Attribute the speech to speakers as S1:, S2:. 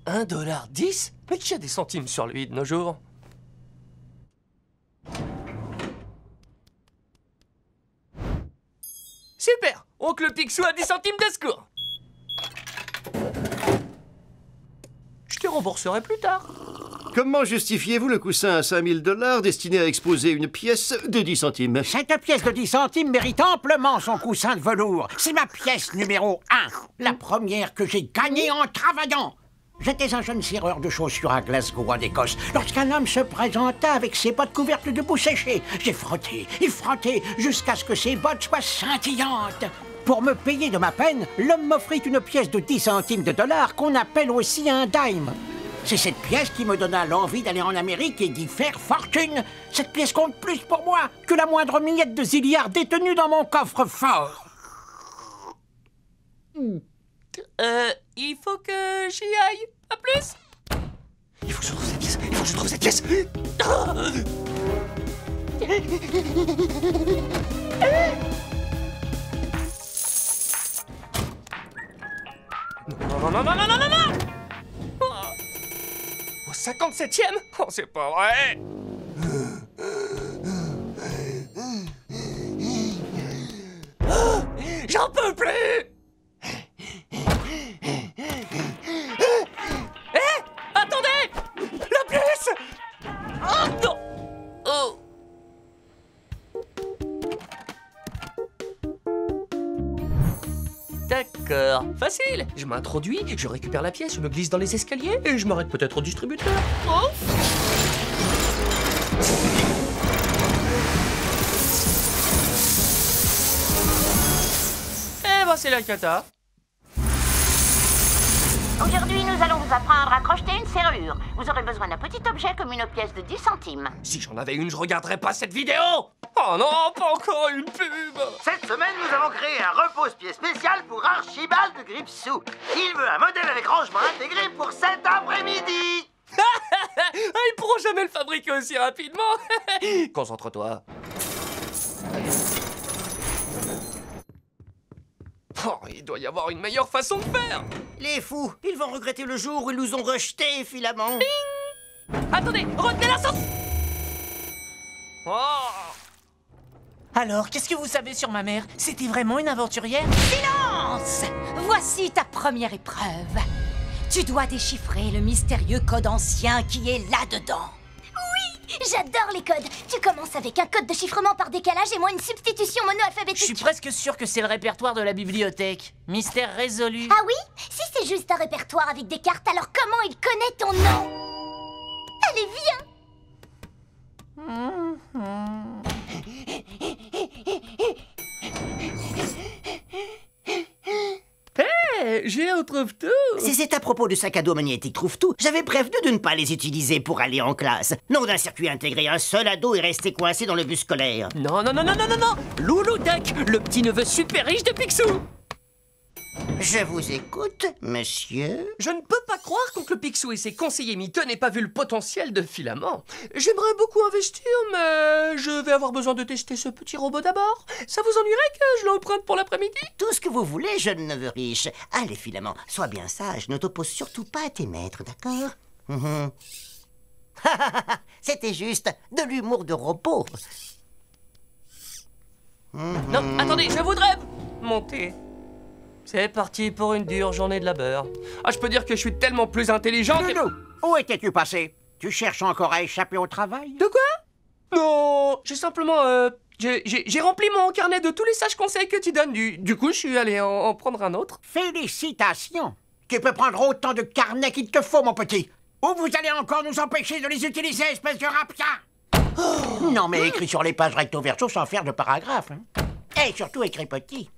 S1: $1,10? Mais qui a des centimes sur lui de nos jours? Super! Oncle Picsou a 10 centimes de secours! Je te rembourserai plus tard.
S2: Comment justifiez-vous le coussin à $5000 destiné à exposer une pièce de 10 centimes?
S3: Cette pièce de 10 centimes mérite amplement son coussin de velours. C'est ma pièce numéro 1. La première que j'ai gagnée en travaillant. J'étais un jeune serreur de chaussures à Glasgow, en Écosse, lorsqu'un homme se présenta avec ses bottes couvertes de boue séchée. J'ai frotté et frotté jusqu'à ce que ses bottes soient scintillantes. Pour me payer de ma peine, l'homme m'offrit une pièce de 10 centimes de dollars qu'on appelle aussi un dime. C'est cette pièce qui me donna l'envie d'aller en Amérique et d'y faire fortune. Cette pièce compte plus pour moi que la moindre miette de zilliard détenue dans mon coffre-fort.
S1: Il faut que j'y aille. À plus. Il faut que je trouve cette pièce. Il faut que je trouve cette pièce. Non. Au 57e? Oh, c'est pas vrai. J'en peux plus. Attendez! La pièce! Oh non! Oh! D'accord, facile. Je m'introduis, je récupère la pièce, je me glisse dans les escaliers et je m'arrête peut-être au distributeur. Oh! Eh ben c'est la cata.
S4: Aujourd'hui, nous allons vous apprendre à crocheter une serrure. Vous aurez besoin d'un petit objet comme une pièce de 10 centimes.
S1: Si j'en avais une, je regarderais pas cette vidéo. Oh non, pas encore une pub.
S5: Cette semaine, nous avons créé un repose-pied spécial pour Archibald de Gripsou. Il veut un modèle avec rangement intégré pour cet après-midi.
S1: Ils pourront jamais le fabriquer aussi rapidement. Concentre-toi. Oh, il doit y avoir une meilleure façon de faire.
S5: Les fous, ils vont regretter le jour où ils nous ont rejetés, Filament.
S1: Attendez, retenez la sauce. Oh.
S6: Alors, qu'est-ce que vous savez sur ma mère? C'était vraiment une aventurière?
S7: Silence! Voici ta première épreuve. Tu dois déchiffrer le mystérieux code ancien qui est là-dedans.
S8: Oui, j'adore les codes. Tu commences avec un code de chiffrement par décalage et moi une substitution
S6: Je
S8: mono-alphabétique.
S6: suis presque sûr que c'est le répertoire de la bibliothèque. Mystère résolu.
S8: Ah oui? Si c'est juste un répertoire avec des cartes, alors comment il connaît ton nom? Allez, viens!
S1: Hé, j'ai un trouve-tout.
S5: Si c'est à propos du sac à dos magnétique Trouve-Tout, j'avais prévenu de ne pas les utiliser pour aller en classe. Non d'un circuit intégré, un seul ado est resté coincé dans le bus scolaire.
S1: Non. Loulou Duck, le petit-neveu super riche de Picsou.
S5: Je vous écoute, monsieur.
S1: Je ne peux pas croire qu'Oncle Picsou et ses conseillers miteux n'aient pas vu le potentiel de Filament. J'aimerais beaucoup investir, mais je vais avoir besoin de tester ce petit robot d'abord. Ça vous ennuierait que je l'emprunte pour l'après-midi?
S5: Tout ce que vous voulez, jeune neveu riche. Allez, Filament, sois bien sage, ne t'oppose surtout pas à tes maîtres, d'accord? C'était juste de l'humour de robot.
S1: Non, attendez, je voudrais monter. C'est parti pour une dure journée de labeur. Ah, je peux dire que je suis tellement plus intelligent que...
S3: Loulou, où étais-tu passé? Tu cherches encore à échapper au travail?
S1: De quoi? Non, j'ai simplement... J'ai rempli mon carnet de tous les sages conseils que tu donnes. Du coup, je suis allé en prendre un autre.
S3: Félicitations! Tu peux prendre autant de carnets qu'il te faut, mon petit. Ou vous allez encore nous empêcher de les utiliser, espèce de rapia! Non, mais écrit sur les pages recto verso sans faire de paragraphe. Hein. Et surtout écrit petit.